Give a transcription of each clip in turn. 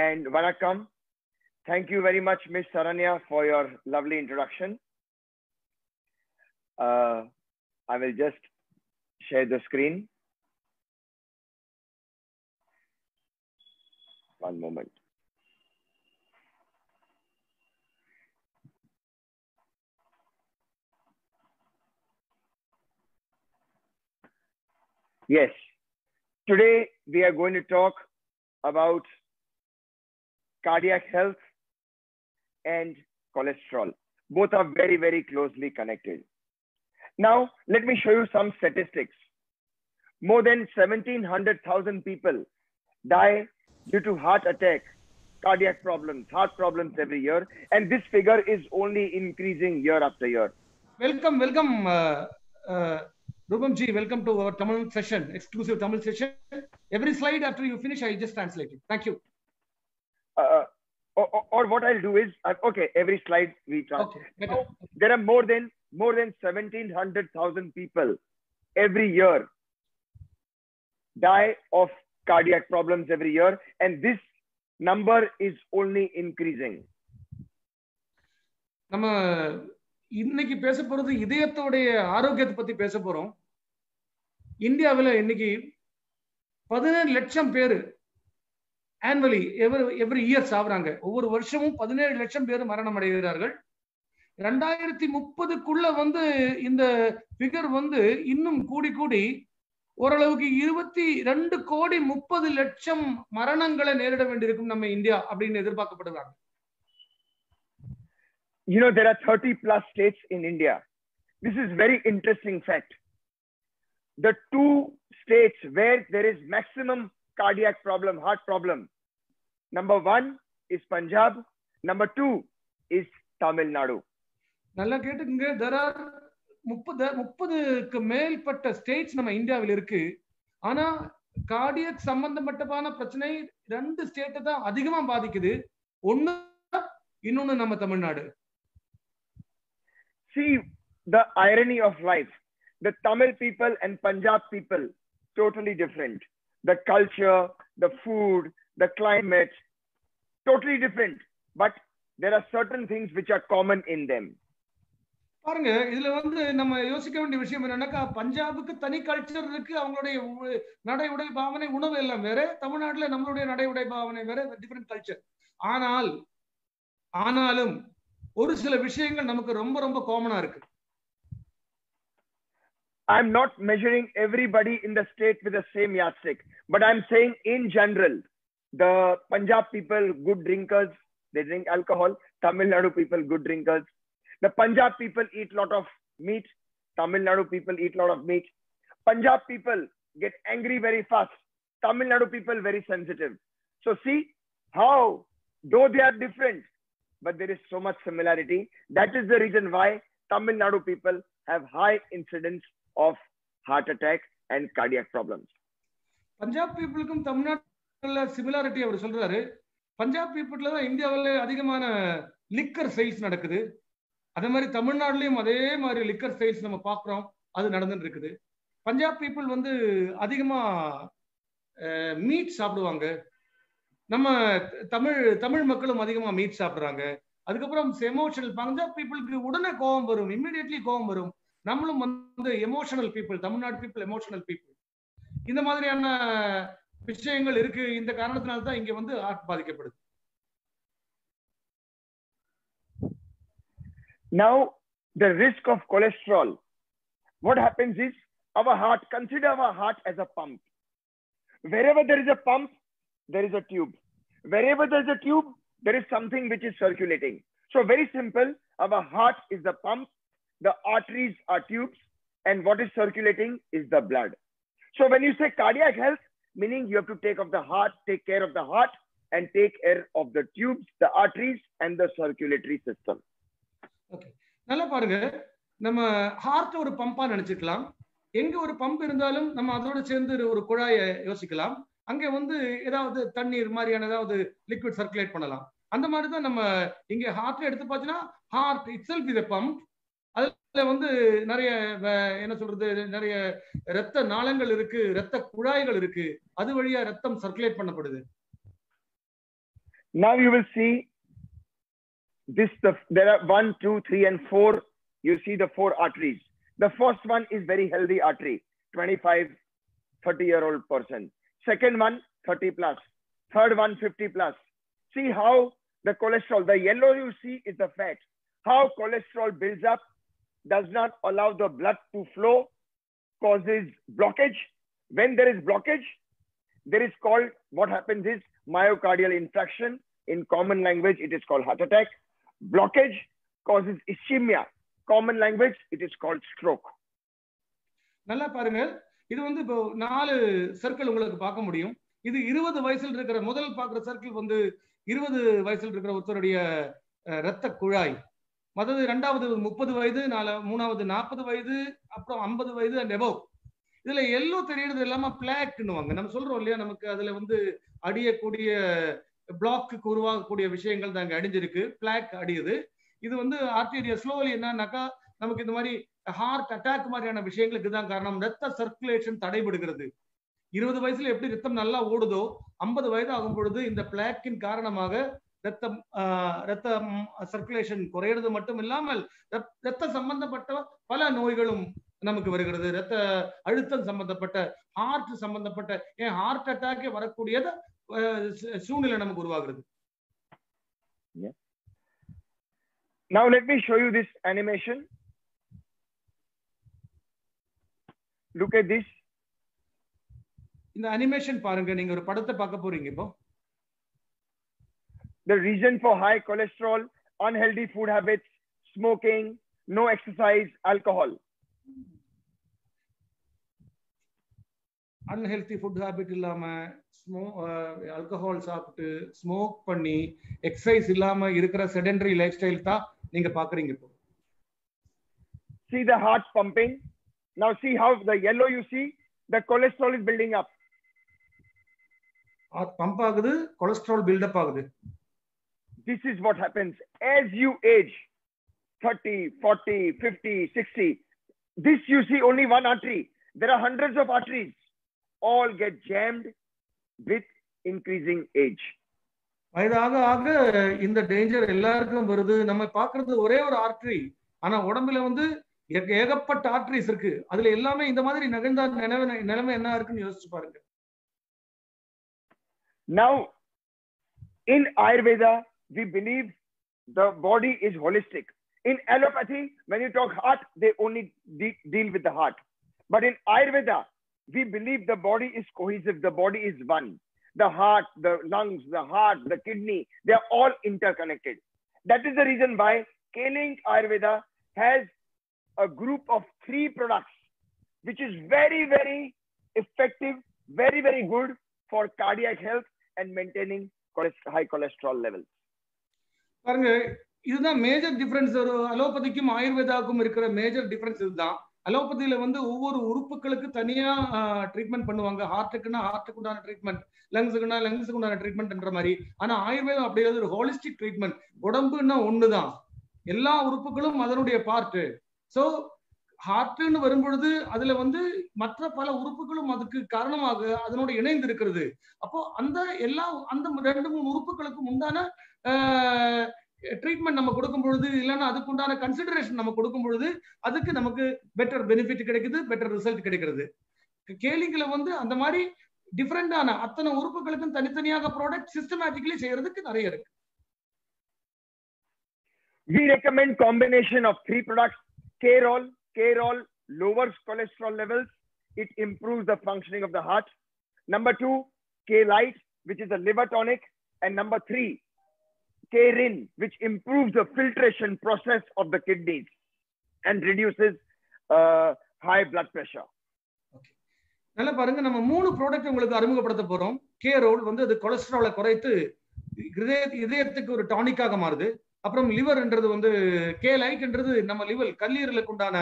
and Vanakkam. Thank you very much, Ms. Saranya, for your lovely introduction. I will just share the screen. One moment. Yes, today we are going to talk about cardiac health and cholesterol. Both are very, very closely connected. Now, let me show you some statistics. More than 1,700,000 people die due to heart attack, cardiac problems, heart problems every year. And this figure is only increasing year after year. Welcome, Rupam ji, welcome to our Tamil session, exclusive Tamil session. Every slide after you finish, I just translate it. Thank you. Or what I'll do is, okay, every slide we translate. Okay, now, there are more than 1,700,000 people every year die of cardiac problems every year, and this number is only increasing. நம்ம இன்னைக்கு பேச போறது இதயத்தோடைய ஆரோக்கியத்தை பத்தி பேச போறோம். இந்தியாவில் இன்னைக்கு 17 லட்சம் பேர் ஆனுவலி எவ்ரி இயர் சாவறாங்க. ஒவ்வொரு வருஷமும் 17 லட்சம் பேர் மரணம் அடைகிறார்கள். 2030க்குள்ள இந்த ஃபிகர் இன்னும் கூடி கூடி ஓரளவுக்கு 22 கோடி 30 லட்சம் மரணங்களை நேரிட வேண்டியிருக்கும் நம்ம இந்தியா அப்படின்னு எதிர்பார்க்கப்படுறாங்க. You know, there are 30 plus states in India. This is very interesting fact. The two states where there is maximum cardiac problem, heart problem, number 1 is Punjab, number 2 is Tamil Nadu. நல்லா கேட்டுங்க. there are 30க்கு மேற்பட்ட states நம்ம இந்தியாவில் இருக்கு. ஆனா cardiac சம்பந்தப்பட்டமான பிரச்சனை 2 state தான் அதிகமா பாதிக்குது. இன்னொன்னு நம்ம Tamil Nadu. See the irony of life. The Tamil people and Punjab people, totally different. The culture, the food, the climate, totally different. But there are certain things which are common in them. பாருங்க, இதுல நம்ம யோசிக்க வேண்டிய விஷயம் என்னன்னாக்கா, பஞ்சாபுக்கு தனி culture இருக்கு. அவங்களுடைய நடை உடை பாவனை உணவு எல்லாம் வேற. தமிழ்நாட்டுல நம்மளுடைய நடை உடை பாவனை வேற, டிஃபரெண்ட் கல்ச்சர். ஆனாலும் ஒரு சில விஷயங்கள் நமக்கு ரொம்ப ரொம்ப காமனா இருக்கு. I'm not measuring everybody in the state with the same yardstick, but I'm saying in general, the Punjab people, good drinkers, they drink alcohol. Tamil Nadu people, good drinkers. The Punjab people eat lot of meat. Tamil Nadu people eat lot of meat. Punjab people get angry very fast. Tamil Nadu people very sensitive. So see how, though they are different, but there is so much similarity. That is the reason why Tamil Nadu people have high incidence of heart attack and cardiac problems. Punjab பீப்புளுக்கும் தமிழ்நாட்டுல similarity அவர் சொல்றாரு. பஞ்சாப் பீப்புள்ல தான் இந்தியாவில் அதிகமான liquor sales நடக்குது. அதே மாதிரி தமிழ்நாட்டிலையும் அதே மாதிரி லிக்கர் சேல்ஸ் நம்ம பார்க்குறோம், அது நடந்துட்டு இருக்குது. பஞ்சாப் பீப்புள் அதிகமா மீட் சாப்பிடுவாங்க. நம்ம தமிழ் மக்களும் அதிகமா மீட் சாப்பிடுறாங்க. அதுக்கப்புறம் எமோஷனல். பஞ்சாப் பீப்புளுக்கு உடனே கோபம் வரும், இம்மிடியட்லி கோபம் வரும். நம்மளும் emotional people, Tamil Nadu people emotional people. இந்த மாதிரியான விஷயங்கள் இருக்கு. இந்த காரணத்தினால தான் இங்க ஹார்ட் பாதிக்கப்படுது. Now, the risk of cholesterol. What happens is our heart, consider our heart as a pump. Wherever there is a pump, there is a tube. Wherever there is a tube, there is something which is circulating. So very simple, our heart is the pump, the arteries are tubes, and what is circulating is the blood. So when you say cardiac health, meaning you have to take care of the heart and take care of the tubes, the arteries, and the circulatory system. Okay. நல்லா பாருங்க, நம்ம heart ஒரு பம்பா நினைச்சுக்கலாம். எங்க ஒரு pump இருந்தாலும் நம்ம அதோட சேர்ந்து ஒரு குழாயை யோசிக்கலாம். அங்க ஏதாவது தண்ணீர் மாதிரியான ஏதாவது லிக்விட் சர்க்குலேட் பண்ணலாம். அந்த மாதிரி தான் நம்ம இங்க ஹார்ட்ல எடுத்து பார்த்தீங்கன்னா, heart itself is a pump. அதுல நிறைய என்ன சொல்றது, நிறைய இரத்த நாளங்கள் இருக்கு, இரத்த குழாய்கள் இருக்கு. அது வழியா ரத்தம் சர்க்குலேட் பண்ணப்படுது. Now you will see this, there are 1, 2, 3, and 4. You see the 4 arteries. The first one is very healthy artery, 25, 30-year-old person. Second one, 30 plus. Third one, 50 plus. See how the cholesterol, the yellow you see is the fat. How cholesterol builds up, does not allow the blood to flow, causes blockage. When there is blockage, there is called, what happens is myocardial infarction. In common language, it is called heart attack. Blockage causes ischemia. Common language, it is called stroke. நல்லா பாருங்க, இது வந்து இப்போ 4 circle உங்களுக்கு பார்க்க முடியும். இது 20 வயசுல இருக்கிற முதல் பார்க்குற சர்க்கிள் வந்து 20 வயசுல இருக்கிற ஒருத்தருடைய இரத்த குழாய். மற்றது இரண்டாவது 30 வயது, மூணாவது 40 வயது, அப்புறம் 50 வயது அண்ட் எபோவ். இதுல எல்லோ தெரியறது எல்லாமே பிளாக்னுவாங்க. நம்ம சொல்றோம் இல்லையா, நமக்கு அதுல வந்து அடியக்கூடிய பிளாக்கு உருவாகக்கூடிய விஷயங்கள் தான் அங்க அடிஞ்சிருக்கு. பிளாக் அடியுது. இது வந்து ஆர்டீரியா ஸ்லோலி என்னன்னாக்கா நமக்கு இந்த மாதிரி ஹார்ட் அட்டாக் மாதிரியான விஷயங்களுக்கு தான் காரணம். ரத்த சர்க்குலேஷன் தடைபடுகிறது. 20 வயசுல எப்படி ரத்தம் நல்லா ஓடுதோ 50 வயது ஆகும் பொழுது இந்த பிளாக்கின் காரணமாக ரத்த சர்க்குலேஷன் குறையிறது மட்டும் இல்லாமல் ரத்த சம்பந்தப்பட்ட பல நோய்களும் நமக்கு வருகிறது. ரத்த அழுத்தம் சம்பந்தப்பட்ட, ஹார்ட் சம்பந்தப்பட்ட, ஹார்ட் அட்டாக்கே வரக்கூடிய சூழ்நிலை நமக்கு உருவாகிறது. Now let me show you this animation. Look at this. இந்த அனிமேஷன் பாருங்க. நீங்க ஒரு படத்தை பார்க்க போறீங்க இப்போ. The reason for high cholesterol, unhealthy food habits, smoking, no exercise, alcohol. Unhealthy food habit இல்லாம, ஆல்கஹால் சாப்பிட்டு, ஸ்மோக் பண்ணி, எக்ஸசைஸ் இல்லாம இருக்கிற செடென்டரி லைஃப் ஸ்டைல் தான் நீங்க பாக்குறீங்க இப்போ. See the heart pumping. Now see how the yellow you see, the cholesterol is building up. Heart pump ஆகுது, cholesterol build up ஆகுது. This is what happens as you age, 30, 40, 50, 60. This you see only one artery. There are hundreds of arteries. All get jammed with increasing age. வயதாக ஆக இந்த danger எல்லாருக்கும் வருது. நம்ம பாக்குறது ஒரே ஒரு ஆர்டரி, ஆனா உடம்புல வந்து ஏகப்பட்ட ஆர்டரிஸ் இருக்கு. அதுல எல்லாமே இந்த மாதிரி நகர்ந்தா நிலைமை என்ன இருக்குன்னு யோசிச்சு பாருங்க. Now in Ayurveda we believe the body is holistic. In allopathy, when you talk heart, they only deal with the heart. But in Ayurveda, we believe the body is cohesive. The body is one. The heart, the lungs, the heart, the kidney, they are all interconnected. That is the reason why K-Link Ayurveda has a group of 3 products, which is very, very effective, very, very good for cardiac health and maintaining high cholesterol levels. பாருங்க, இதுதான் major difference. ஒரு அலோபதிக்கும் ஆயுர்வேதாவுக்கும் இருக்கிற major difference இதுதான். அலோபதியில வந்து ஒவ்வொரு உறுப்புகளுக்கு தனியா treatment பண்ணுவாங்க. ஹார்ட்டுக்குன்னா ஹார்ட்டுக்கு உண்டான ட்ரீட்மெண்ட், லங்ஸுக்குன்னா லங்ஸுக்கு உண்டான ட்ரீட்மெண்ட்ன்ற மாதிரி. ஆனா ஆயுர்வேதம் அப்படிங்கிறது ஒரு ஹோலிஸ்டிக் ட்ரீட்மெண்ட். உடம்புன்னா ஒண்ணுதான், எல்லா உறுப்புகளும் அதனுடைய பார்ட்டு. ஸோ ஹார்ட்னு வரும்பொழுது அதுல வந்து மற்ற பல உறுப்புகளும் அதுக்கு காரணமாக அதனோட இணைந்து இருக்கிறது. அப்போ அந்த 2-3 உறுப்புகளுக்கும் உண்டான ட்ரீட்மெண்ட் நம்ம கொடுக்கும் பொழுது, இல்லைன்னா அதுக்கு உண்டான கன்சிடரேஷன் நம்ம கொடுக்கும் பொழுது அதுக்கு நமக்கு பெட்டர் பெனிஃபிட் கிடைக்குது, பெட்டர் ரிசல்ட் கிடைக்கிறது. கேலிங்ல வந்து அந்த மாதிரி டிஃபரெண்டான அத்தனை உறுப்புகளுக்கும் தனித்தனியாக ப்ராடக்ட் சிஸ்டமேட்டிக்கலி செய்யறதுக்கு நிறைய இருக்கு. We recommend combination of 3 products. K-Roll. K-Roll lowers cholesterol levels. It improves the functioning of the heart. Number 2, K-Lite, which is a liver tonic. And number 3, K-Rin, which improves the filtration process of the kidneys and reduces high blood pressure. நல்லா பாருங்க, நம்ம 3 product உங்களுக்கு அறிமுகப்படுத்த போறோம். K-Roll வந்து அது கொலஸ்ட்ராலை குறைத்து இதயத்துக்கு ஒரு டானிக்காக மாறுது. அப்புறம் லிவர்ன்றது வந்து K-Liteன்றது நம்ம லிவர் கல்லீரலுக்கு உண்டான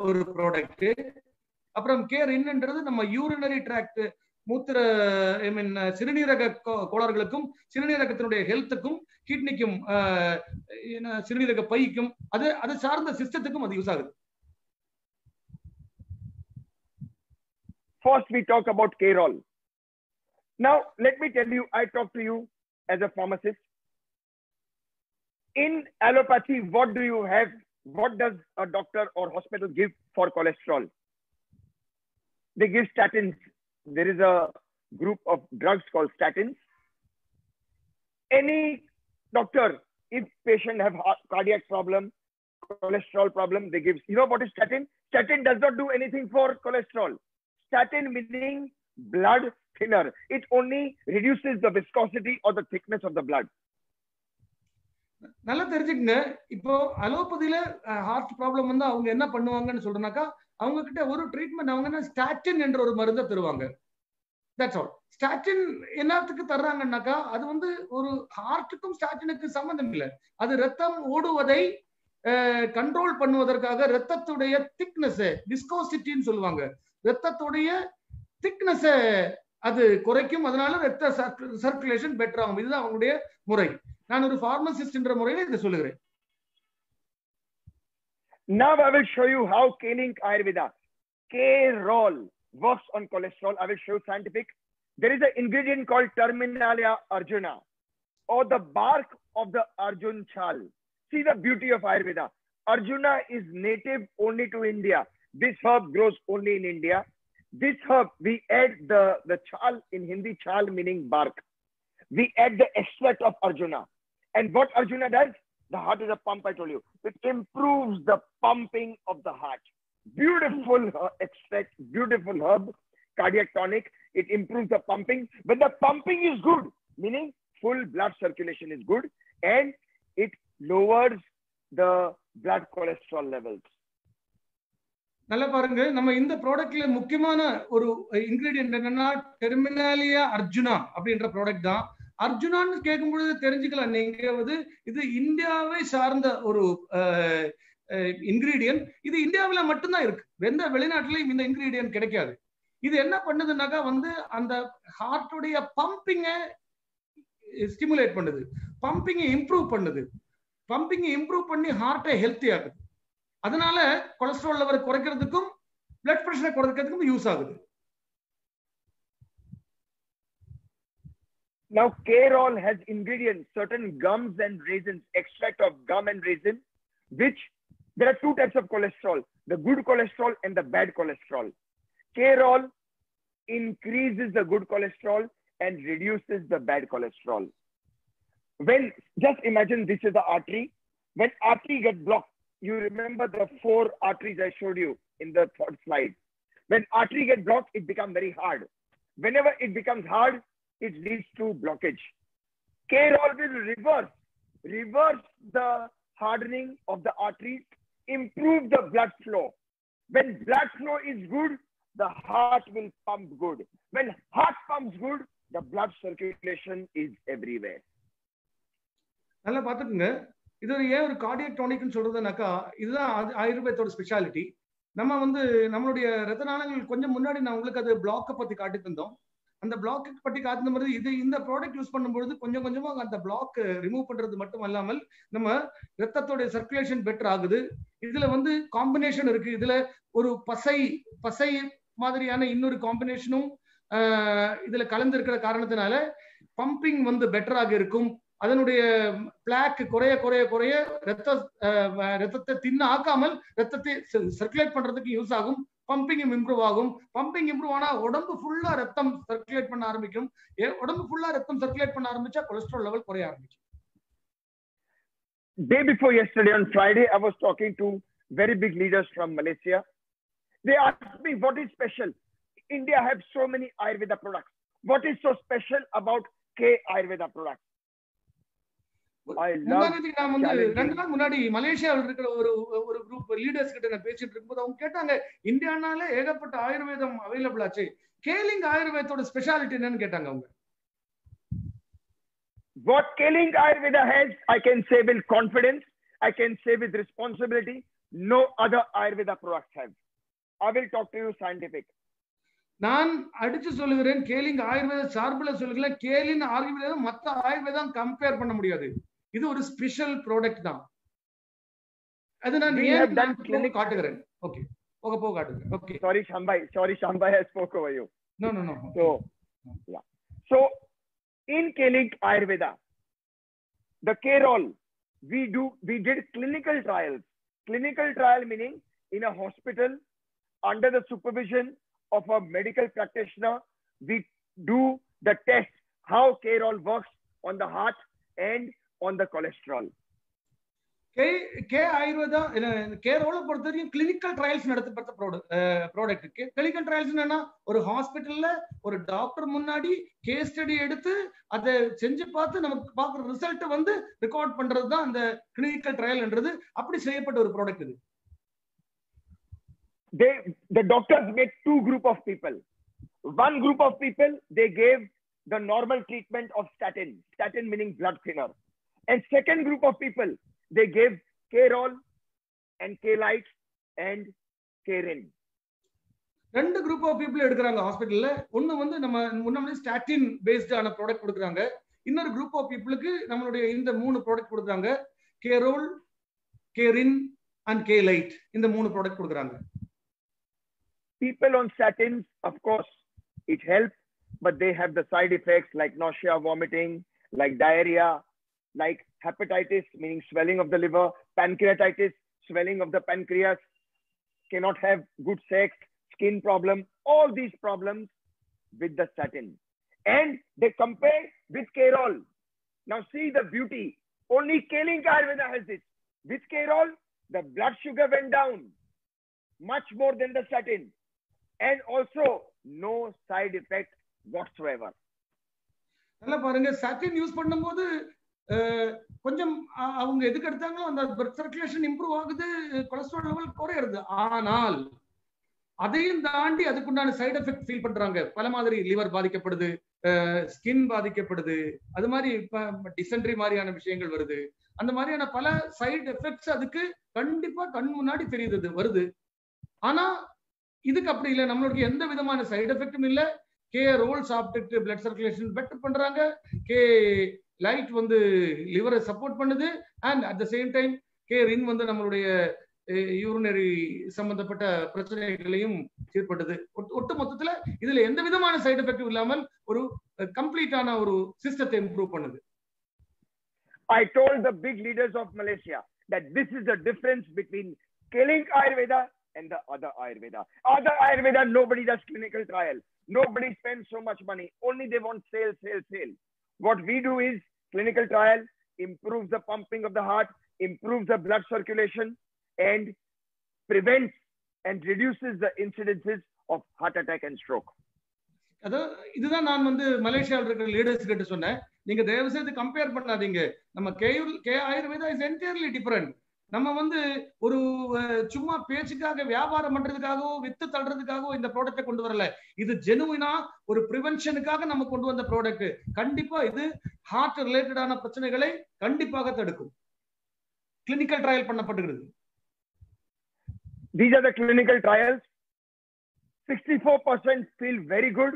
ஒரு ப்ராடக்ட். அப்புறம் K-Rinன்றது நம்ம யூரினரி ட்ராக்ட், மூத்திர சிறுநீரக கோளாறுகளுக்கும், சிறுநீரகத்தினுடைய ஹெல்த்துக்கும், கிட்னிக்கும், சிறுநீரக பைக்கும், அது சார்ந்த சிஸ்டத்துக்கும் அது யூஸ் ஆகுது. First we talk about K-Roll. Now let me tell you, I talk to you as a pharmacist. In allopathy, what do you have? What does a doctor or hospital give for cholesterol? They give statins. There is a group of drugs called statins. Any doctor, if patient have cardiac problem, cholesterol problem, they give, you know what is statin? Statin does not do anything for cholesterol. Statin meaning blood thinner. It only reduces the viscosity or the thickness of the blood. நல்லா தெரிஞ்சுக்கங்க. இப்போ அலோபதியில heart problem வந்து அவங்க என்ன பண்ணுவாங்கன்னு சொல்றனாக்கா, அவங்க கிட்ட ஒரு ட்ரீட்மெண்ட் அவங்க ஸ்டாட்டின் என்ற ஒரு மருந்தை தருவாங்க. That's all. ஸ்டாட்டின் என்னத்துக்கு தர்றாங்கன்னாக்கா, அது வந்து ஒரு ஹார்ட்டுக்கும் ஸ்டாட்டினுக்கு சம்பந்தம் இல்லை. அது ரத்தம் ஓடுவதை கண்ட்ரோல் பண்ணுவதற்காக ரத்தத்துடைய திக்னஸ், விஸ்கோசிட்டின்னு சொல்லுவாங்க, ரத்தத்துடைய திக்னஸ் அது குறைக்கும். அதனால ரத்த சர்க்குலேஷன் பெட்டர் ஆகும். இதுதான் அவங்களுடைய முறை. நான் ஒரு pharmacist என்ற முறையில் இதை சொல்லுகிறேன். Now I will show you how K-Link Ayurveda, K-Roll, works on cholesterol. I will show you scientific. There is an ingredient called Terminalia arjuna, or the bark of the Arjun chal. See the beauty of Ayurveda. Arjuna is native only to India. This herb grows only in India. This herb, we add the chal, in Hindi chal meaning bark. We add the extract of Arjuna. And what Arjuna does? The heart is a pump, I told you. It improves the pumping of the heart. Beautiful extract, beautiful herb, cardiac tonic. It improves the pumping. When the pumping is good, meaning full blood circulation is good, and it lowers the blood cholesterol levels. நல்லா பாருங்க, நம்ம இந்த ப்ராடக்ட்ல முக்கியமான ஒரு ingredient என்னன்னா Terminalia Arjuna அப்படின்ற product தான். அர்ஜுனான்னு கேட்கும் பொழுது தெரிஞ்சுக்கலாம் நீங்க வந்து இது இந்தியாவை சார்ந்த ஒரு இன்கிரீடியன்ட். இது இந்தியாவில் மட்டும்தான் இருக்கு. எந்த வெளிநாட்டிலையும் இந்த இன்கிரீடியன்ட் கிடைக்காது. இது என்ன பண்ணுதுன்னாக்கா வந்து அந்த ஹார்ட்டுடைய பம்பிங்கை ஸ்டிமுலேட் பண்ணுது, பம்பிங்கை இம்ப்ரூவ் பண்ணுது, பம்பிங்கை இம்ப்ரூவ் பண்ணி ஹார்ட்டை ஹெல்த்தி ஆகுது. அதனால கொலஸ்ட்ரால் லெவல் குறைக்கிறதுக்கும் பிளட் பிரஷரை குறைக்கிறதுக்கும் யூஸ் ஆகுது. Now K-Roll has ingredients, certain gums and raisins, extract of gum and raisin, which there are two types of cholesterol, the good cholesterol and the bad cholesterol. K-Roll increases the good cholesterol and reduces the bad cholesterol. When, just imagine this is the artery. When artery gets blocked, you remember the 4 arteries I showed you in the third slide. When artery gets blocked, it becomes very hard. Whenever it becomes hard, it leads to blockage. K-Roll will reverse the hardening of the arteries, improve the blood flow. When blood flow is good, the heart will pump good. When heart pumps good, the blood circulation is everywhere. நல்லா பாத்துக்கோங்க. இது ஏன் ஒரு cardiac டானிக்னு சொல்றதுனாக்கா, இதுதான் ஆயுர்வேதத்தோட speciality. நம்ம வந்து நம்மளுடைய ரத்த நாளங்கள் கொஞ்சம் முன்னாடி நான் உங்களுக்கு அது பிளாக்கை பத்தி காட்டி தந்தோம். அந்த பிளாக் பற்றி காட்டுன மாதிரி இது இந்த ப்ராடக்ட் யூஸ் பண்ணும்போது கொஞ்சம் கொஞ்சமா அந்த பிளாக் ரிமூவ் பண்றது மட்டும் அல்லாமல் நம்ம ரத்தத்தோட சர்க்குலேஷன் பெட்டர் ஆகுது. இதுல வந்து காம்பினேஷன் இருக்கு. இதுல ஒரு பசை மாதிரியான இன்னொரு காம்பினேஷனும் இதுல கலந்து இருக்கிற காரணத்தினால பம்பிங் வந்து பெட்டராக இருக்கும். அதனுடைய பிளாக் குறைய குறைய குறைய ரத்தத்தை தின்ன ஆக்காமல் ரத்தத்தை சர்க்குலேட் பண்றதுக்கு யூஸ் ஆகும். பம்பிங் இம்ப்ரூவ் ஆகும். பம்பிங் இம்ப்ரூவ் ஆனா உடம்பு ஃபுல்லா ரத்தம் சர்க்குலேட் பண்ண ஆரம்பிக்கும். உடம்பு ஃபுல்லா ரத்தம் சர்க்குலேட் பண்ண ஆரம்பிச்சா கொலஸ்ட்ரால் லெவல் குறைய ஆரம்பிக்கும். Day before yesterday on Friday, I was talking to very big leaders from Malaysia. They asked me, what is special? India has so many Ayurveda products. What is so special about K Ayurveda products? ரெண்டு நாள் முன்னாடி மலேசியாவில் இருக்கிற ஒரு group leaders கிட்ட நான் பேசிட்டு இருக்கும்போது அவங்க கேட்டாங்க, இந்தியானால ஏகப்பட்ட ஆயுர்வேதம் அவைலபிள் ஆச்சு, K-Link ஆயுர்வேதத்தோட ஸ்பெஷாலிட்டி என்னன்னு கேட்டாங்க அவங்க. What K-Link Ayurveda has, I can say with confidence, I can say with responsibility, no other Ayurveda products have. I will talk to you scientific. நான் அடிச்சு சொல்லுகிறேன், K-Link ஆயுர்வேத சார்பில் சொல்லுகிறேன், K-Link ஆயுர்வேதம் மற்ற ஆயுர்வேதம் கம்பேர் பண்ண முடியாது. இது ஒரு ஸ்பெஷல் ப்ராடக்ட் தான். அது நான் காட்டுகிறேன். ஓகே, போக காட்டுங்க. Okay, sorry Shambhai has spoke over you. No. So In K-Link Ayurveda, the K-Roll, we did clinical trials. Clinical trial meaning in a hospital under the supervision of a medical practitioner, we do the test how K-Roll works on the heart and on the cholesterol. Ayurveda கேரோல பொறுத்த வரைக்கும் clinical trials நடத்தப்பட்ட product. Clinical trials என்னன்னா ஒரு ஹாஸ்பிட்டல்ல ஒரு doctor முன்னாடி case study எடுத்து அதை செஞ்சு பார்த்து நமக்கு பார்க்குற ரிசல்ட் வந்து ரெக்கார்ட் பண்றது தான் அந்த கிளினிக்கல் ட்ரையல்ன்றது. அப்படி செய்யப்பட்ட ஒரு ப்ராடக்ட் இது. The doctors made two group of people. One group of people, they gave the normal treatment of statin meaning blood thinner, and second group of people, they gave K-Roll and K-Lite and K-Rin. ரெண்டு group of people எடுக்கிறாங்க ஹாஸ்பிட்டல்ல. ஒன்னு வந்து நம்ம முன்னாடி statin paste ஆன product கொடுக்குறாங்க. இன்னொரு குரூப் ஆஃப் பீப்புளுக்கு நம்மளுடைய இந்த 3 ப்ராடக்ட் கொடுக்குறாங்க. K-Roll, K-Rin and K-Lite. இந்த 3 ப்ராடக்ட் கொடுக்குறாங்க. People on statins, of course, it helps, but they have the side effects like nausea, vomiting, like diarrhea, like hepatitis, meaning swelling of the liver, pancreatitis, swelling of the pancreas, cannot have good sex, skin problem, all these problems with the statin. And they compare with K-Roll. Now see the beauty. Only K-Link Ayurveda has this. With K-Roll, the blood sugar went down much more than the statin. And also no side effect whatsoever. நல்லா பாருங்க, statin use பண்ணும்போது கொஞ்சம் அவங்க எதுக்கு எடுத்தாங்களோ அந்த blood circulation improve ஆகுது, cholesterol level குறையுது. ஆனால் அதையும் தாண்டி அதுக்குண்டான சைடு எஃபெக்ட் ஃபீல் பண்றாங்க. பல மாதிரி லிவர் பாதிக்கப்படுது, ஸ்கின் பாதிக்கப்படுது, அது மாதிரி டிசென்ட்ரி மாதிரியான விஷயங்கள் வருது. அந்த மாதிரியான பல சைடு எஃபெக்ட்ஸ் அதுக்கு கண்டிப்பா கண் முன்னாடி தெரியுது வருது. ஆனா இதுக்கு அப்படி இல்லை. நம்மளுக்கு எந்த விதமான சைடு எஃபெக்டும் இல்லை. K-Roll சாப்பிட்டுட்டு பிளட் சர்க்குலேஷன் பெட்டர் பண்றாங்க. K-Lite வந்து லிவரை சப்போர்ட் பண்ணுது. And at the same time K-Rin வந்து நம்மளுடைய யூரினரி சம்பந்தப்பட்ட பிரச்சனைகளையும் ஏற்படுது. ஒட்டு மொத்தத்துல இதுல எந்த விதமான சைடு எஃபெக்டும் இல்லாமல் ஒரு கம்ப்ளீட்டான ஒரு சிஸ்டத்தை இம்ப்ரூவ் பண்ணுது. I told the big leaders of Malaysia that this is the difference between K-Link Ayurveda and the other Ayurveda. Other Ayurveda, nobody does clinical trial. Nobody spends so much money. Only they want sale. What we do is clinical trial, improves the pumping of the heart, improves the blood circulation, and prevents and reduces the incidences of heart attack and stroke. இதுதான் நான் வந்து மலேசியாவில் இருக்கிற leaders கிட்ட சொன்னேன். நீங்க தயவு செய்து கம்பேர் பண்ணாதீங்க. நம்ம K Ayurveda is entirely different. நம்ம வந்து ஒரு சும்மா பேச்சுக்காக வியாபாரம் பண்றதுக்காகவோ வித்து தள்ளுறதுக்காகவோ இந்த ப்ராடக்ட்டை கொண்டு வரல. இது ஜெனுவினா ஒரு பிரிவென்ஷனுக்காக நம்ம கொண்டு வந்த ப்ராடக்ட். கண்டிப்பா இது ஹார்ட் ரிலேட்டடான பிரச்சனைகளை கண்டிப்பாக தடுக்கும். கிளினிக்கல் ட்ரையல் பண்ணப்பட்டிருக்கிறது. These are the clinical trials. 64% feel very good.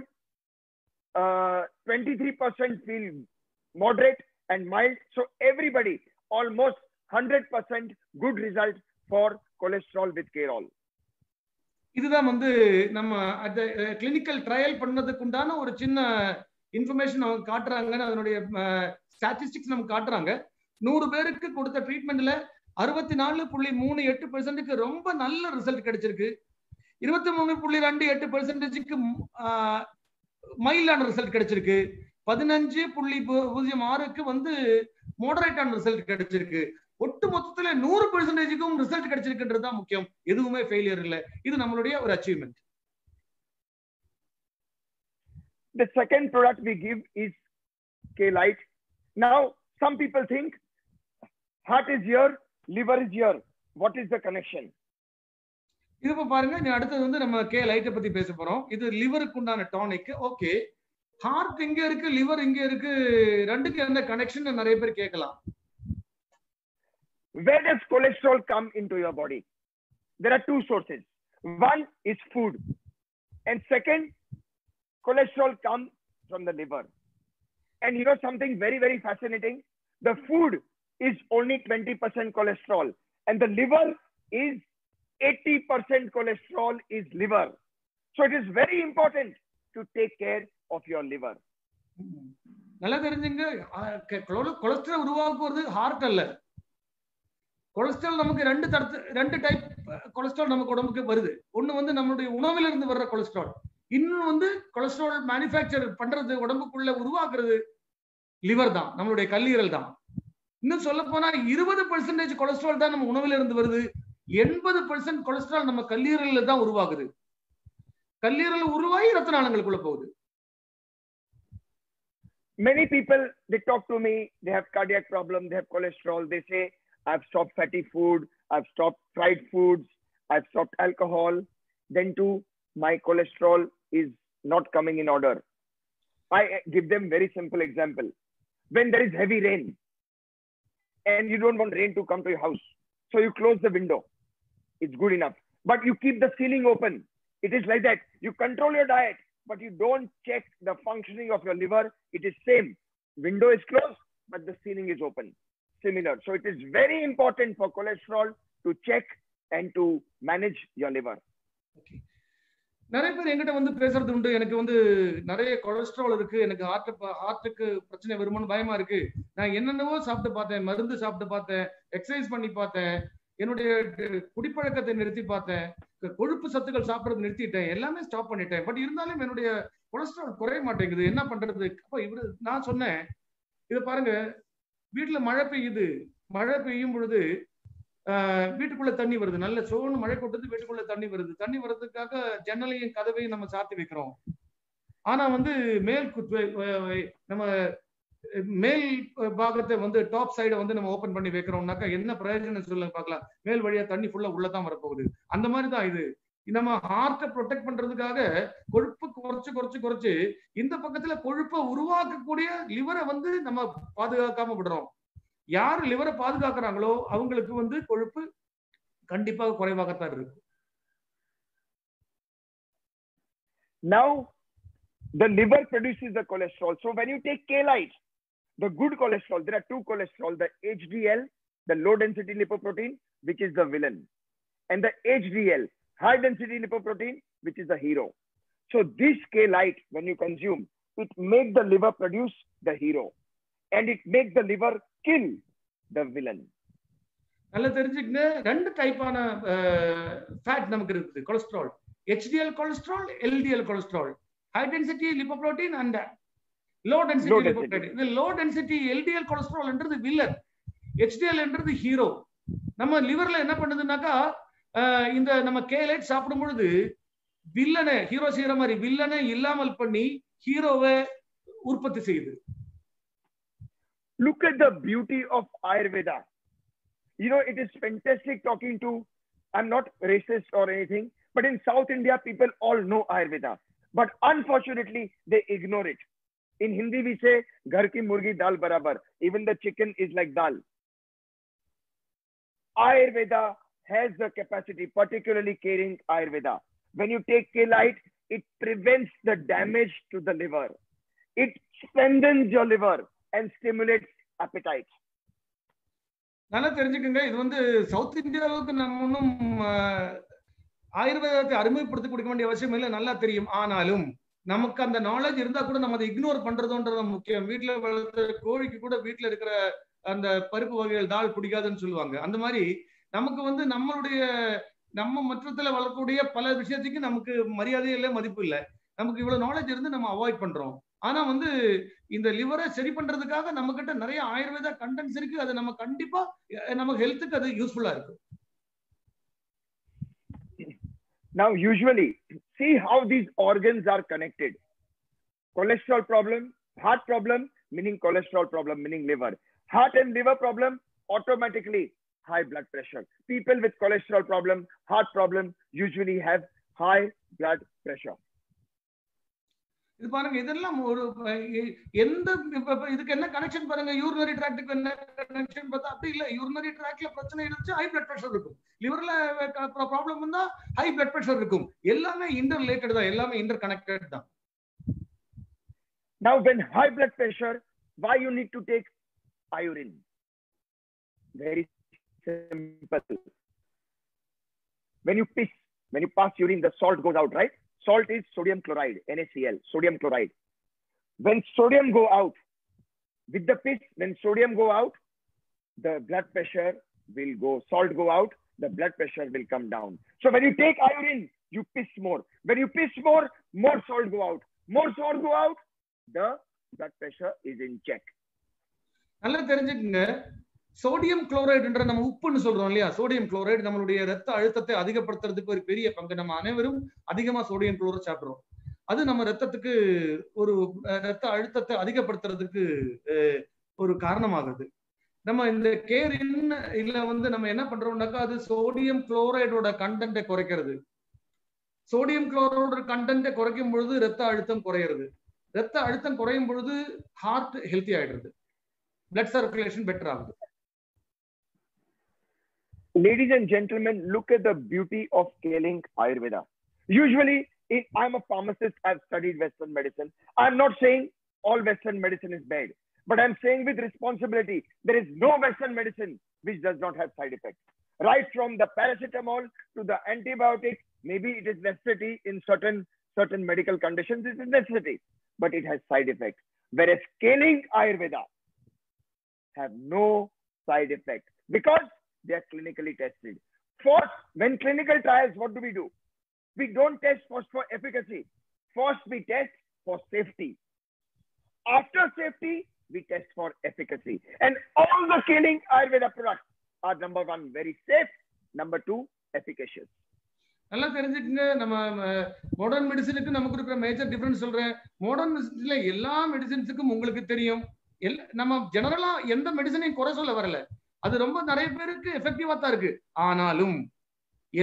23% feel moderate and mild. So everybody, almost 100% good result for cholesterol with K-Roll. இதுதான் வந்து நம்ம அந்த கிளினிக்கல் ட்ரையல் பண்ணதுக்கு உண்டான ஒரு சின்ன இன்ஃபர்மேஷன் அவங்க காட்டுறாங்க. அதனுடைய ஸ்டாட்டிஸ்டிக்ஸ் நம்ம காட்டுறாங்க. 100 பேருக்கு கொடுத்த ட்ரீட்மெண்ட்ல 64.38% ரொம்ப நல்ல ரிசல்ட் கிடைச்சிருக்கு. 23.28% மைல்டான ரிசல்ட் கிடைச்சிருக்கு. 15.06 வந்து மோடரேட்டான ரிசல்ட் கிடைச்சிருக்கு. ஒட்டு மொத்தத்துல 100%க்கும் ரிசல்ட் கிடைச்சிருக்குன்றது தான் முக்கியம். எதுவுமே ஃபெயிலியர் இல்ல. இது நம்மளுடைய ஒரு achievement. The second product we give is K-Lite. Now some people think heart is here, liver is here. What is the connection? இது பாருங்க, நீ அடுத்து வந்து நம்ம K-Lite பத்தி பேச போறோம். இது லிவருக்கு உண்டான டானிக். ஓகே, ஹார்ட் இங்க இருக்கு, லிவர் இங்க இருக்கு, ரெண்டுக்கு என்ன கனெக்ஷன் நிறைய பேர் கேட்கலாம். Where does cholesterol come into your body? There are two sources. One is food, and second, cholesterol comes from the liver. And you know something very, very fascinating? The food is only 20% cholesterol, and the liver is 80% cholesterol is liver. So it is very important to take care of your liver. நல்லா தெரிஞ்சுங்க, cholesterol உருவாக்குவது heart அல்ல. Cholesterol நமக்கு ரெண்டு type cholesterol நமக்கு உடம்புக்கு வருது. ஒண்ணு வந்து நம்மளுடைய உணவில இருந்து வர்ற கொலஸ்ட்ரால், இன்னும் வந்து கொலஸ்ட்ரால் மேனுஃபேக்சர் பண்றது உடம்புக்குள்ள உருவாக்குறது லிவர் தான், நம்மளுடைய கல்லீரல் தான். இன்னும் சொல்ல போனா 20% கொலஸ்ட்ரால் தான் நம்ம உணவில இருந்து வருது, 80% கொலஸ்ட்ரால் நம்ம கல்லீரல்ல தான் உருவாகுது. கல்லீரல் உருவாகி ரத்த நாளங்களுக்குள்ள போகுது. Many people, they talk to me, they have cardiac problem, they have cholesterol, they say I've stopped fatty food, I've stopped fried foods, I've stopped alcohol, then too my cholesterol is not coming in order. I give them very simple example. When there is heavy rain and you don't want rain to come to your house, so you close the window, it's good enough, but you keep the ceiling open. It is like that. You control your diet, but you don't check the functioning of your liver. It is same. Window is closed, but the ceiling is open. Similar. So it is very important for cholesterol to check and to manage your liver. Okay. நிறைய பேர் என்கிட்ட வந்து பேசுறது உண்டு, எனக்கு வந்து நிறைய cholesterol இருக்கு, எனக்கு ஹார்ட்டுக்கு பிரச்சனை வருமானு பயமா இருக்கு, நான் என்னென்னவோ சாப்பிட்டு பார்த்தேன், மருந்து சாப்பிட்டு பார்த்தேன், எக்ஸசைஸ் பண்ணி பார்த்தேன், என்னுடைய குடிப்பழக்கத்தை நிறுத்தி பார்த்தேன், கொழுப்பு சத்துக்கள் சாப்பிட்றது நிறுத்திட்டேன், எல்லாமே ஸ்டாப் பண்ணிட்டேன், பட் இருந்தாலும் என்னுடைய கொலஸ்ட்ரால் குறைய மாட்டேங்குது, என்ன பண்றது? அப்ப நான் சொன்னேன், இதை பாருங்க, வீட்டுல மழை பெய்யுது, மழை பெய்யும் பொழுது வீட்டுக்குள்ள தண்ணி வருது, நல்ல சோன்னு மழை கொட்டது, வீட்டுக்குள்ள தண்ணி வருது, தண்ணி வர்றதுக்காக ஜன்னலையும் கதவையும் நம்ம சாத்தி வைக்கிறோம். ஆனா வந்து நம்ம மேல் பாகத்தை வந்து டாப் சைடை வந்து நம்ம ஓபன் பண்ணி வைக்கிறோம்னாக்கா என்ன பிரயோஜனம் சொல்ல பார்க்கலாம்? மேல் வழியா தண்ணி ஃபுல்லா உள்ளதான் வரப்போகுது. அந்த மாதிரிதான் இது. நம்ம ஹார்ட்டை ப்ரொடெக்ட் பண்றதுக்காக கொழுப்பு குறைச்சு இந்த பக்கத்துல கொழுப்பை உருவாக்கக்கூடிய லிவரை வந்து நம்ம பாதுகாக்காம விடுறோம். யார் லிவரை பாதுகாக்கிறாங்களோ அவங்களுக்கு வந்து கொழுப்பு கண்டிப்பாக குறைவாகத்தான் இருக்கும். Now the liver produces the cholesterol. So when you take K-Lite, the good cholesterol, there are two cholesterol, the HDL, the low density lipoprotein, which is the villain, and the HDL, high density lipoprotein, which is the hero. So this K-Lite, when you consume, it makes the liver produce the hero, and it makes the liver kill the villain. நல்லா தெரிஞ்சுக்கங்க, ரெண்டு டைப்பான fat நமக்கு இருக்குது cholesterol. HDL cholesterol, LDL cholesterol, high density lipoprotein and low density lipoprotein. இந்த low density LDL cholesterol என்றது villain, HDL என்றது hero. நம்ம லிவர்ல என்ன பண்ணுதுன்னாக்கா, இந்த நம்ம K-Lite சாப்பிடும் பொழுது வில்லனை, ஹீரோ செய்யற மாதிரி வில்லனை இல்லாமல் பண்ணி ஹீரோவை உற்பத்தி செய்யுது. Look at the beauty of Ayurveda. You know, it is fantastic talking to, I'm not racist or anything, but in South India, people all know Ayurveda. But unfortunately, they ignore it. In Hindi, we say, ghar ki murgi dal barabar. Even the chicken is like dal. Ayurveda has the capacity, particularly caring Ayurveda. When you take K-Lite, it prevents the damage to the liver. It strengthens your liver and stimulates appetite. நல்லா தெரிஞ்சுக்கங்க, இது வந்து south இந்தியாவுக்கு நம்ம ஒன்றும் ஆயுர்வேதத்தை அறிமுகப்படுத்தி கொடுக்க வேண்டிய அவசியம் இல்லை, நல்லா தெரியும். ஆனாலும் நமக்கு அந்த நாலேஜ் இருந்தா கூட நம்ம அதை இக்னோர் பண்றதுன்றது முக்கியம். வீட்டுல வளர்த்த கோழிக்கு கூட வீட்டுல இருக்கிற அந்த பருப்பு வகைகள் தால் பிடிக்காதுன்னு சொல்லுவாங்க. அந்த மாதிரி நமக்கு வந்து நம்ம மற்றத்துல வளரக்கூடிய பல விஷயத்துக்கு நமக்கு மரியாதை இல்லை, மதிப்பு இல்லை. நமக்கு இவ்வளவு நாலேஜ் இருந்து நம்ம அவாய்ட் பண்றோம். ஆனா வந்து இந்த லிவரை சரி பண்றதுக்காக நம்ம கிட்ட நிறைய ஆயுர்வேத கண்டென்ட்ஸ் இருக்கு. அது நம்ம கண்டிப்பா நம்ம ஹெல்த்துக்கு அது யூஸ்ஃபுல்லா இருக்கு. Now usually see how these organs are connected. Cholesterol problem, heart problem, meaning cholesterol problem, meaning liver. Heart and liver problem, automatically high blood pressure. People with cholesterol problem, heart problem usually have high blood pressure. இது பாருங்க, இதெல்லாம் ஒரு எந்த இதுக்கு என்ன connection பாருங்க, urinary ட்ராக்டுக்கு என்ன connection பார்த்தா அப்படி இல்லை. யூரினரி ட்ராக்ட்ல பிரச்சனை இருந்துச்சு, ஹை பிளட் பிரஷர் இருக்கும். லிவர்ல ப்ராப்ளம் வந்தா ஹை பிளட் பிரஷர் இருக்கும். எல்லாமே இன்டர் ரிலேட்டட் தான், எல்லாமே இன்டர் கனெக்டட் தான். Now when high blood pressure, why you need to take iodine? Very simple. When you piss, when you pass urine, the salt goes out, right? Salt is sodium chloride, NaCl, sodium chloride. When sodium go out, With the piss, when sodium go out, the blood pressure will go, salt go out, the blood pressure will come down. So when you take iodine, you piss more. When you piss more, more salt go out. More salt go out, the blood pressure is in check. நல்லா தெரிஞ்சுக்கங்க, sodium குளோரைடுன்ற நம்ம உப்புன்னு சொல்றோம் இல்லையா, sodium chloride நம்மளுடைய ரத்த அழுத்தத்தை அதிகப்படுத்துறதுக்கு ஒரு பெரிய பங்கு. நம்ம அனைவரும் அதிகமா சோடியம் குளோரைடு சாப்பிடுறோம். அது நம்ம ரத்தத்துக்கு ஒரு ரத்த அழுத்தத்தை அதிகப்படுத்துறதுக்கு ஒரு காரணமாகுது. நம்ம இந்த கேரின் இல்ல வந்து நம்ம என்ன பண்றோம்னாக்கா, அது சோடியம் குளோரைடோட கண்டென்ட்டை குறைக்கிறது. சோடியம் குளோரைடோட கண்டென்ட்டை குறைக்கும் பொழுது ரத்த அழுத்தம் குறையிறது. ரத்த அழுத்தம் குறையும் பொழுது ஹார்ட் ஹெல்த்தி ஆயிடுறது, blood circulation better ஆகுது. Ladies and gentlemen, look at the beauty of scaling Ayurveda. Usually, I'm a pharmacist, I've studied Western medicine. I'm not saying all Western medicine is bad, but I'm saying with responsibility, there is no Western medicine which does not have side effects. Right from the paracetamol to the antibiotics, maybe it is necessity in certain medical conditions, it is necessity, but it has side effects. Whereas scaling Ayurveda have no side effects because they are clinically tested. First, when clinical trials, what do? We don't test first for efficacy. First, we test for safety. After safety, we test for efficacy. And all the scaling Ayurveda products are number one, very safe. Number two, efficacious. நல்லா தெரிஞ்சுக்கங்க, நம்ம modern மெடிசனுக்கு நமக்கு இருக்கிற major difference சொல்றேன். Modern மெடிசன்ல எல்லா மெடிசன்ஸுக்கும் உங்களுக்கு தெரியும், நம்ம ஜெனரலா எந்த மெடிசனையும் குறை சொல்ல வரல, அது ரொம்ப நிறைய பேருக்கு எஃபெக்டிவா தான் இருக்கு. ஆனாலும்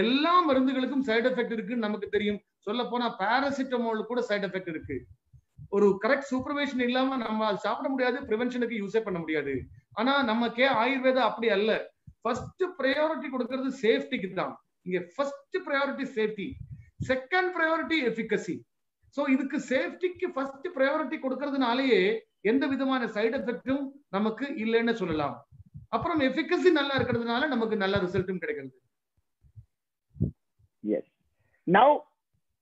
எல்லா மருந்துகளுக்கும் சைடு எஃபெக்ட் இருக்குன்னு நமக்கு தெரியும். சொல்ல போனா பாராசிட்டமால் கூட சைடு எஃபெக்ட் இருக்கு. ஒரு கரெக்ட் சூப்பர்வைஷன் இல்லாம நம்ம சாப்பிட முடியாது, பிரிவென்ஷனுக்கு யூஸே பண்ண முடியாது. ஆனா நம்ம ஆயுர்வேதா அப்படி அல்ல. ஃபர்ஸ்ட் ப்ரையாரிட்டி கொடுக்கிறது சேஃப்டிக்கு தான். இங்க first priority safety, second priority efficacy. So இதுக்கு சேஃப்டிக்கு ஃபர்ஸ்ட் ப்ரையாரிட்டி கொடுக்கறதுனாலேயே எந்த விதமான சைடு எஃபெக்டும் நமக்கு இல்லைன்னு சொல்லலாம். அப்புறம் எஃபிகசி நல்லா இருக்கிறதுனால நமக்கு நல்ல ரிசல்ட்டும் கிடைக்கிறது. Yes. Now,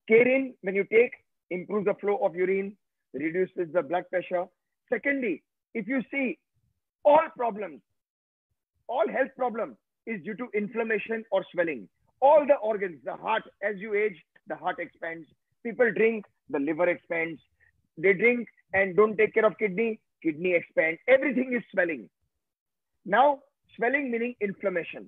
Kerin, when you take, improves the flow of urine, reduces the blood pressure. Secondly, if you see all problems, all health problems is due to inflammation or swelling. All the organs, the heart, as you age, the heart expands. People drink, the liver expands. They drink and don't take care of kidney, kidney expands. Everything is swelling. Now, swelling meaning inflammation.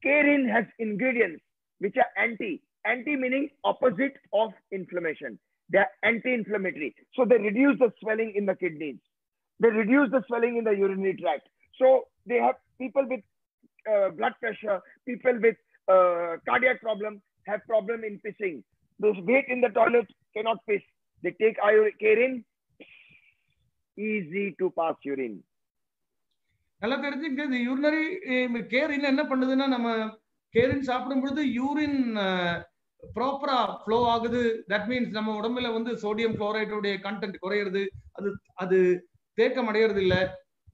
Kerin has ingredients which are anti meaning opposite of inflammation. They are anti-inflammatory. So they reduce the swelling in the kidneys. They reduce the swelling in the urinary tract. So they have people with blood pressure, people with cardiac problem, have problem in pissing. Those wait in the toilet, cannot piss. They take Kerin, easy to pass urine. நல்லா தெரிஞ்சுங்க, இந்த urinary கேரின் என்ன பண்ணுதுன்னா, நம்ம கேரின் சாப்பிடும் பொழுது urine ப்ராப்பரா flow ஆகுது. தட் மீன்ஸ் நம்ம உடம்புல வந்து சோடியம் குளோரைடோடைய கண்டென்ட் குறையிறது, அது தேக்கம் அடையிறது இல்லை.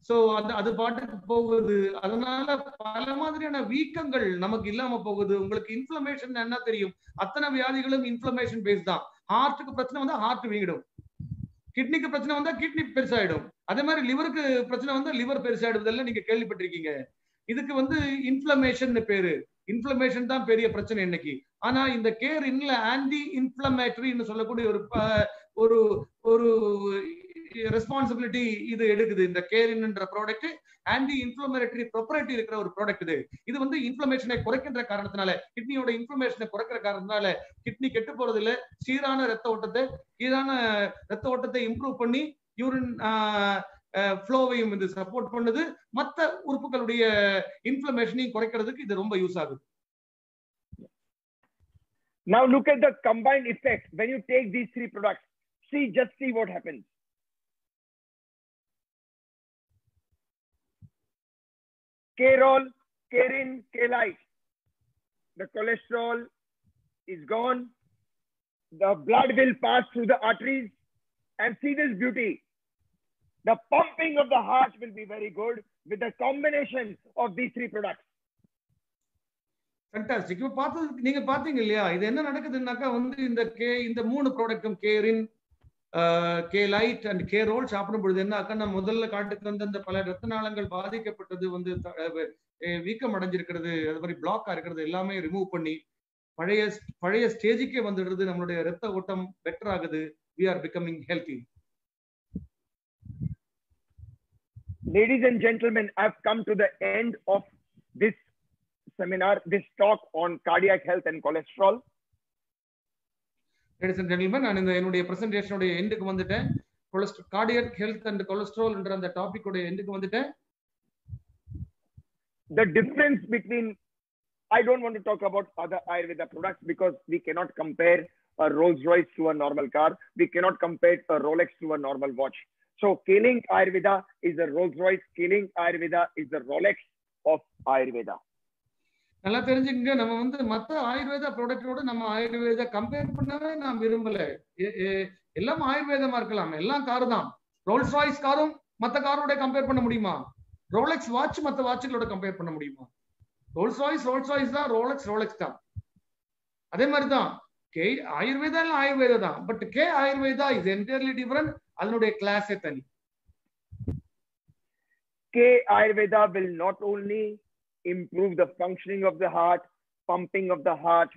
சோ அது பாட்டுக்கு போகுது. அதனால பல மாதிரியான வீக்கங்கள் நமக்கு இல்லாம போகுது. உங்களுக்கு இன்ஃப்ளமேஷன் என்ன தெரியும், அத்தனை வியாதிகளும் இன்ஃப்ளமேஷன் பேஸ் தான். ஹார்ட்டுக்கு பிரச்சனை வந்தா ஹார்ட் வீங்கிடும், கிட்னிக்கு பிரச்சனை வந்தா கிட்னி பெருசாயிடும், அதே மாதிரி லிவருக்கு பிரச்சனை வந்தா லிவர் பெருசாயிடுவதெல்லாம் நீங்க கேள்விப்பட்டிருக்கீங்க. இதுக்கு வந்து இன்ஃப்ளமேஷன் பேரு. இன்ஃப்ளமேஷன் தான் பெரிய பிரச்சனை இன்னைக்கு. ஆனா இந்த கேரின்ல ஆன்டி இன்ஃப்ளமேட்டரின்னு சொல்லக்கூடிய ஒரு ஒரு ரெஸ்பான்சிபிலிட்டி இது எடுக்குது. இந்த கேரின்ன்ற ப்ராடக்ட் ஆன்டி இன்ஃப்ளமேட்டரி ப்ராப்பர்ட்டி இருக்கிற ஒரு ப்ராடக்ட் இது. இது வந்து இன்ஃப்ளமேஷனை குறைக்கின்ற காரணத்தினால, கிட்னியோட இன்ஃப்ளமேஷனை குறைக்கிற காரணத்தினால கிட்னி கெட்டு போறது இல்ல, சீரான ரத்த ஓட்டத்தை இம்ப்ரூவ் பண்ணி யூரின் ஃப்ளோவையும் இது சப்போர்ட் பண்ணுது. மற்ற உறுப்புகளுடைய இன்ஃப்ளமேஷனையும் குறைக்கிறதுக்கு இது ரொம்ப யூஸ் ஆகுது. Now look at the combined effect when you take these three products. Just see what happens. Kerol, Kerin, K-Lite. The cholesterol is gone. The blood will pass through the arteries. And see this beauty. The pumping of the heart will be very good with the combination of these three products. Fantastic. இப்போ நீங்க பாத்தீங்க இல்லையா, இது என்ன நடக்குதுன்னாக்கா வந்து இந்த மூணு ப்ராடக்ட்டும் கேரின், K light and K roll சாப்பிடும் பொழுது என்ன ஆக்கா நம்ம முதல்ல காட்டுக்கு வந்து அந்த பல ரத்த நாளங்கள் பாதிக்கப்பட்டது வந்து வீக்கம் அடைஞ்சிருக்கிறது, அது மாதிரி பிளாக்கா இருக்கிறது எல்லாமே ரிமூவ் பண்ணி பழைய ஸ்டேஜுக்கே வந்துடுறது. நம்மளுடைய ரத்த ஓட்டம் பெட்டர் ஆகுது. we are becoming healthy. Ladies and gentlemen, I've come to the end of this seminar, this talk on cardiac health and cholesterol. Ladies and gentlemen, நான் இந்த என்னுடைய பிரசன்டேஷன் உடைய எண்டுக்கு வந்துட்டேன். cardiac health and cholesterol என்ற அந்த topic உடைய எண்டுக்கு வந்துட்டேன். The difference between, I don't want to talk about other Ayurveda products because we cannot compare a Rolls Royce to a normal car. We cannot compare a Rolex to a normal watch. So Kaling Ayurveda is a Rolls Royce. Kaling Ayurveda is the Rolex of Ayurveda. நல்லா தெரிஞ்சுக்கங்க, நம்ம வந்து மற்ற ஆயுர்வேதா ப்ராடக்டோட நம்ம Ayurveda compare பண்ணவே நான் விரும்பல. எல்லாம் ஆயுர்வேதமா இருக்கலாம், எல்லாம் காரு தான். ரோல்ஸ் ராய்ஸ் காரும் மற்ற காரோட கம்பேர் பண்ண முடியுமா? ரோலெக்ஸ் வாட்ச் மற்ற வாட்சுகளோட கம்பேர் பண்ண முடியுமா? ரோல்ஸ் ராய்ஸ் தான், ரோலெக்ஸ் தான். அதே மாதிரி தான் கே ஆயுர்வேதா இல்ல ஆயுர்வேதா தான், but K Ayurveda is entirely different. அதனுடைய கிளாஸே தனி. K Ayurveda will not only improve the functioning of the heart, pumping of the heart.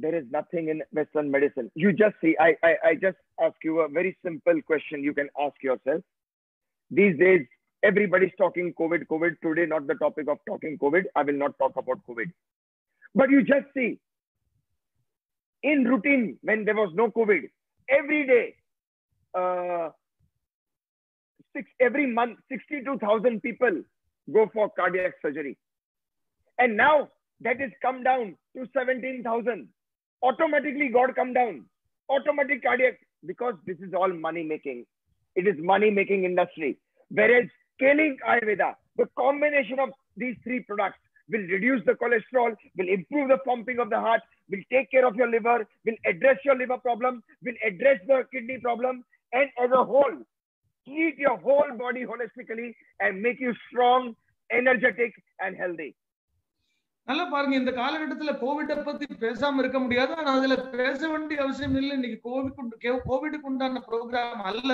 There is nothing in Western medicine. You just see, I just ask you a very simple question you can ask yourself. These days, everybody's talking COVID. Today, not the topic of talking COVID. I will not talk about COVID. But you just see, in routine, when there was no COVID, every day, every month, 62,000 people go for cardiac surgery. And now that is come down to 17,000. Automatically God come down. Automatic cardiac, because this is all money making. It is money making industry. Whereas Kaling Ayurveda, the combination of these three products will reduce the cholesterol, will improve the pumping of the heart, will take care of your liver, will address your liver problem, will address the kidney problem, and as a whole, treat your whole body holistically and make you strong, energetic, and healthy. நல்லா பாருங்க, இந்த காலகட்டத்துல covid பத்தி பேசாம இருக்க முடியாது. ஆனா அதுல பேச வேண்டிய அவசியம் இல்லை. இன்னைக்கு கோவிடுக்கு உண்டான ப்ரோக்ராம் அல்ல.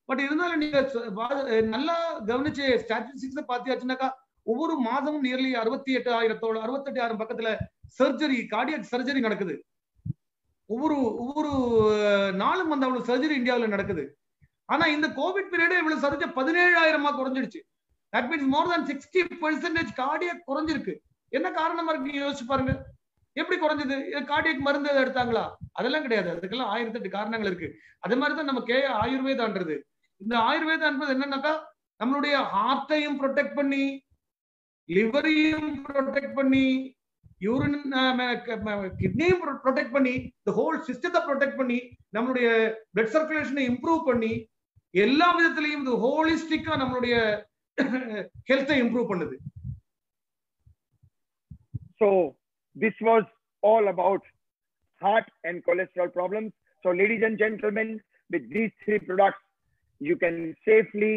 பட் இருந்தாலும் நீங்க நல்லா கவனிச்சு ஸ்டாட்டிஸ்டிக்ஸ் பாத்தியாச்சுனாக்கா ஒவ்வொரு மாதமும் நியர்லி 68,000 பக்கத்துல சர்ஜரி, கார்டியாக் சர்ஜரி நடக்குது. ஒவ்வொரு நாளும் வந்து அவ்வளவு சர்ஜரி இந்தியாவில் நடக்குது. ஆனா இந்த கோவிட் பீரியட் இவ்வளவு surgery 17,000 குறைஞ்சிடுச்சு. That means more than 60% cardiac குறைஞ்சிருக்கு. என்ன காரணமா இருக்கு யோசிச்சு பாருங்க. எப்படி குறைஞ்சது? கார்டியாக் மருந்து எடுத்தாங்களா? அதெல்லாம் கிடையாது. அதுக்கெல்லாம் 1008 காரணங்கள் இருக்கு. அதே மாதிரிதான் நம்ம ஆயுர்வேதான்றது. இந்த ஆயுர்வேதான்றது என்னன்னாக்கா நம்மளுடைய ஹார்ட்டையும் ப்ரொடெக்ட் பண்ணி, லிவரையும் ப்ரொடெக்ட் பண்ணி, யூரின் கிட்னியும் ப்ரொடெக்ட் பண்ணி, the whole சிஸ்டத்தை ப்ரொடெக்ட் பண்ணி, நம்மளுடைய பிளட் சர்க்குலேஷனை இம்ப்ரூவ் பண்ணி, எல்லா விதத்திலையும் இது ஹோலிஸ்டிக்கா நம்மளுடைய ஹெல்த்தை இம்ப்ரூவ் பண்ணுது. So this was all about heart and cholesterol problems. So ladies and gentlemen, with these three products, you can safely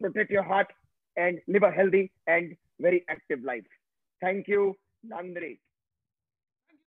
protect your heart and live a healthy and very active life. Thank you, Nandri.